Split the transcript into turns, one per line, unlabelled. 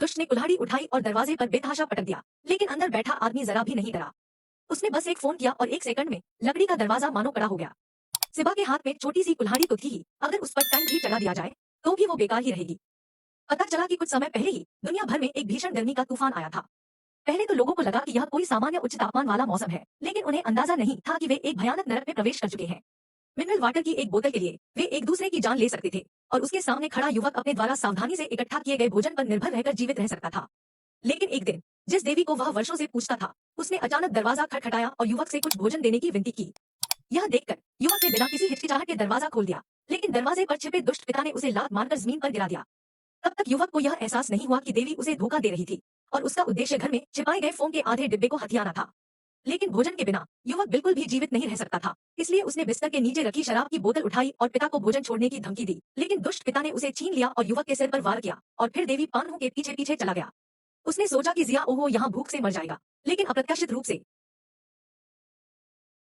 दुष्ट ने कुल्हाड़ी उठाई और दरवाजे पर बेतहाशा पटक दिया, लेकिन अंदर बैठा आदमी जरा भी नहीं डरा। उसने बस एक फोन किया और 1 सेकंड में लकड़ी का दरवाजा मानो कड़ा हो गया। सिबा के हाथ में छोटी सी कुल्हाड़ी तो थी ही, अगर उस पर टंक भी चढ़ा दिया जाए तो भी वो बेकार ही रहेगी। पता चला कि कुछ समय पहले ही दुनिया भर में एक भीषण गर्मी का तूफान आया था। पहले तो लोगों को लगा कि यह कोई सामान्य उच्च तापमान वाला मौसम है, लेकिन उन्हें अंदाजा नहीं था कि वे एक भयानक नरक में प्रवेश कर चुके हैं। मिनरल वाटर की एक बोतल के लिए वे एक दूसरे की जान ले सकते थे, और उसके सामने खड़ा युवक अपने द्वारा सावधानी से इकट्ठा किए गए भोजन पर निर्भर रहकर जीवित रह सकता था। लेकिन एक दिन जिस देवी को वह वर्षों से पूछता था, उसने अचानक दरवाजा खटखटाया और युवक से कुछ भोजन देने की विनती की। यह देखकर युवक ने बिना किसी हिचकिचाहट के दरवाजा खोल दिया, लेकिन दरवाजे पर छिपे दुष्ट पिता ने उसे लात मारकर जमीन पर गिरा दिया। तब तक युवक को यह एहसास नहीं हुआ कि देवी उसे धोखा दे रही थी, और उसका उद्देश्य घर में छिपाए गए फोम के आधे डिब्बे को हथियाना था। लेकिन भोजन के बिना युवक बिल्कुल भी जीवित नहीं रह सकता था, इसलिए उसने बिस्तर के नीचे रखी शराब की बोतल उठाई और पिता को भोजन छोड़ने की धमकी दी। लेकिन दुष्ट पिता ने उसे छीन लिया और युवक के सिर पर वार किया, और फिर देवी पानों के पीछे पीछे चला गया। उसने सोचा कि जिया ओहो यहाँ भूख से मर जाएगा, लेकिन अप्रत्याशित रूप से